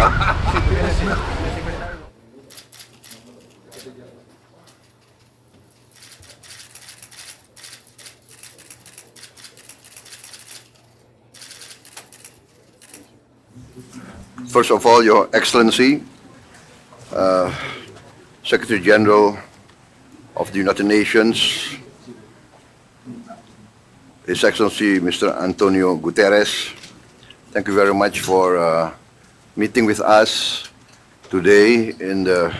First of all, Your Excellency, Secretary General of the United Nations, His Excellency Mr. Antonio Guterres, thank you very much for meeting with us today in the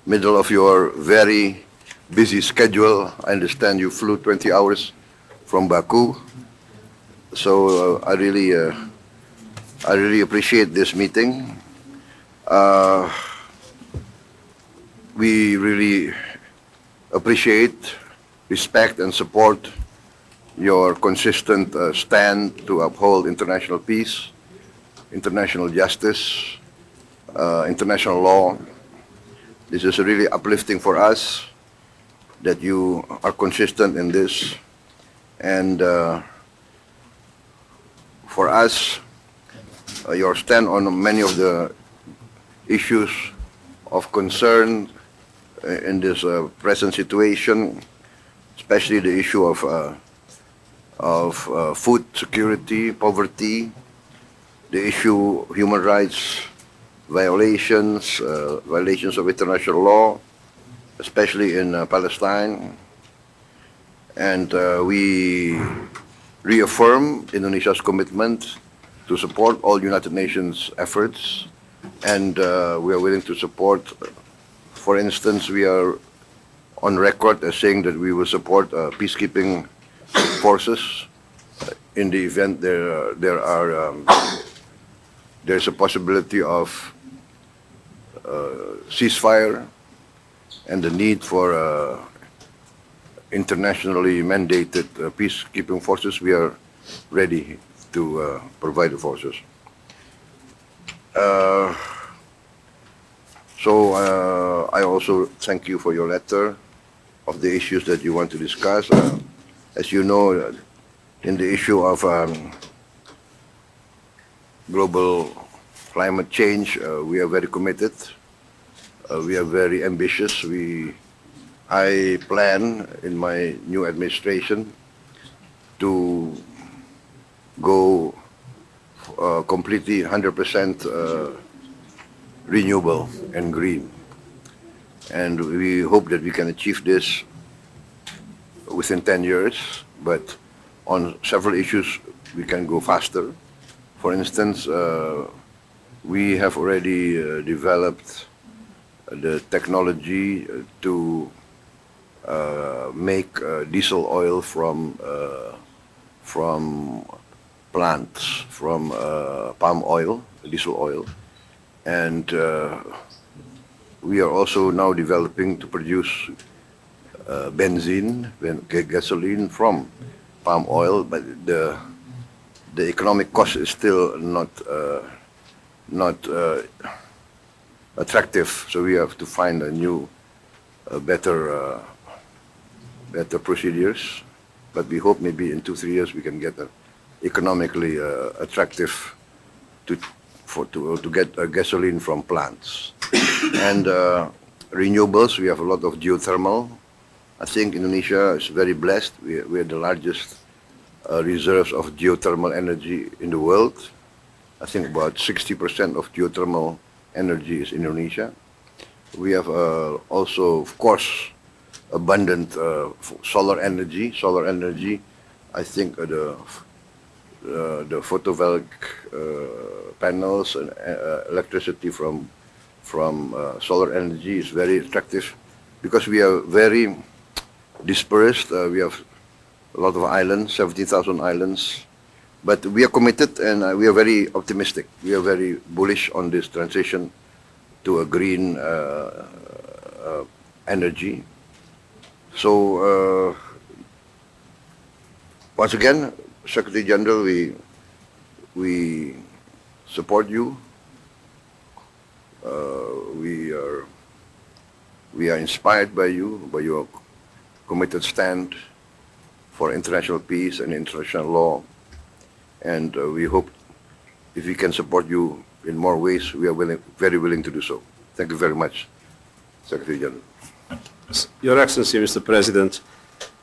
middle of your very busy schedule. I understand you flew 20 hours from Baku, so I really appreciate this meeting. We really appreciate, respect, and support your consistent stand to uphold international peace, international justice, international law. This is really uplifting for us that you are consistent in this. And for us, your stand on many of the issues of concern in this present situation, especially the issue of food security, poverty, the issue of human rights violations, violations of international law, especially in Palestine. And we reaffirm Indonesia's commitment to support all United Nations efforts, and we are willing to support. For instance, we are on record as saying that we will support peacekeeping forces in the event there's a possibility of ceasefire and the need for internationally mandated peacekeeping forces. We are ready to provide the forces. So I also thank you for your letter of the issues that you want to discuss. As you know, in the issue of global climate change, we are very committed. We are very ambitious. I plan in my new administration to go completely 100% renewable and green. And we hope that we can achieve this within 10 years, but on several issues we can go faster. For instance, we have already developed the technology to make diesel oil from plants, from palm oil, diesel oil, and we are also now developing to produce benzene, gasoline from palm oil, but the economic cost is still not attractive. So we have to find a new, better procedures. But we hope maybe in 2-3 years we can get an economically attractive to get gasoline from plants. And renewables, we have a lot of geothermal. I think Indonesia is very blessed. We are the largest reserves of geothermal energy in the world. I think about 60% of geothermal energy is Indonesia. We have also, of course, abundant solar energy. Solar energy, I think the photovoltaic panels and electricity from solar energy is very attractive because we are very dispersed. We have a lot of islands, 17,000 islands, but we are committed and we are very optimistic. We are very bullish on this transition to a green energy. So once again, Secretary General, we support you. We are inspired by you, by your committed stand for international peace and international law, and we hope if we can support you in more ways, we are very willing to do so. Thank you very much, Secretary General. Your Excellency, Mr. President,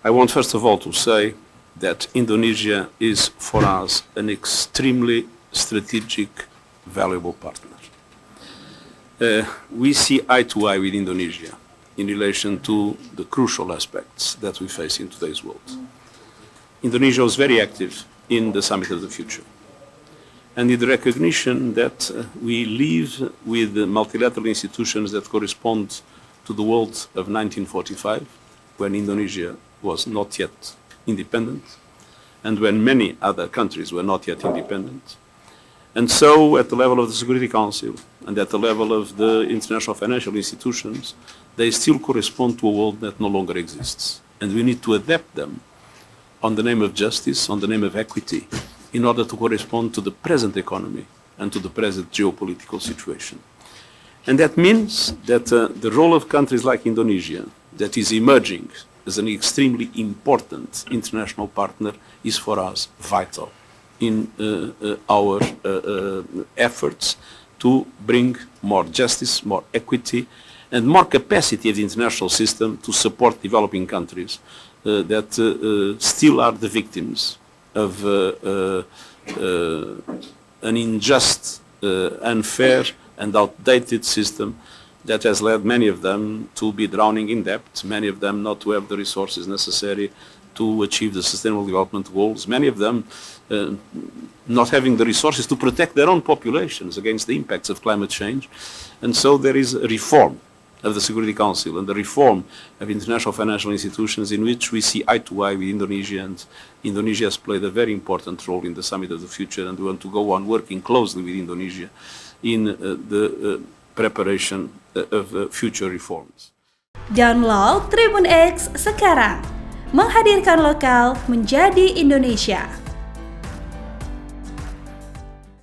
I want first of all to say that Indonesia is for us an extremely strategic, valuable partner. We see eye to eye with Indonesia in relation to the crucial aspects that we face in today's world. Indonesia was very active in the Summit of the Future, and in the recognition that we live with multilateral institutions that correspond to the world of 1945, when Indonesia was not yet independent, and when many other countries were not yet independent. And so, at the level of the Security Council and at the level of the international financial institutions, they still correspond to a world that no longer exists. And we need to adapt them on the name of justice, on the name of equity, in order to correspond to the present economy and to the present geopolitical situation. And that means that the role of countries like Indonesia, that is emerging as an extremely important international partner, is for us vital in our efforts to bring more justice, more equity, and more capacity of the international system to support developing countries that still are the victims of an unjust, unfair, and outdated system that has led many of them to be drowning in debt, many of them not to have the resources necessary to achieve the Sustainable Development Goals, many of them not having the resources to protect their own populations against the impacts of climate change. And so there is a reform of the Security Council and the reform of international financial institutions in which we see eye to eye with Indonesia, and Indonesia has played a very important role in the Summit of the Future, and we want to go on working closely with Indonesia in the preparation of future reforms. Download Tribun X sekarang, menghadirkan lokal menjadi Indonesia.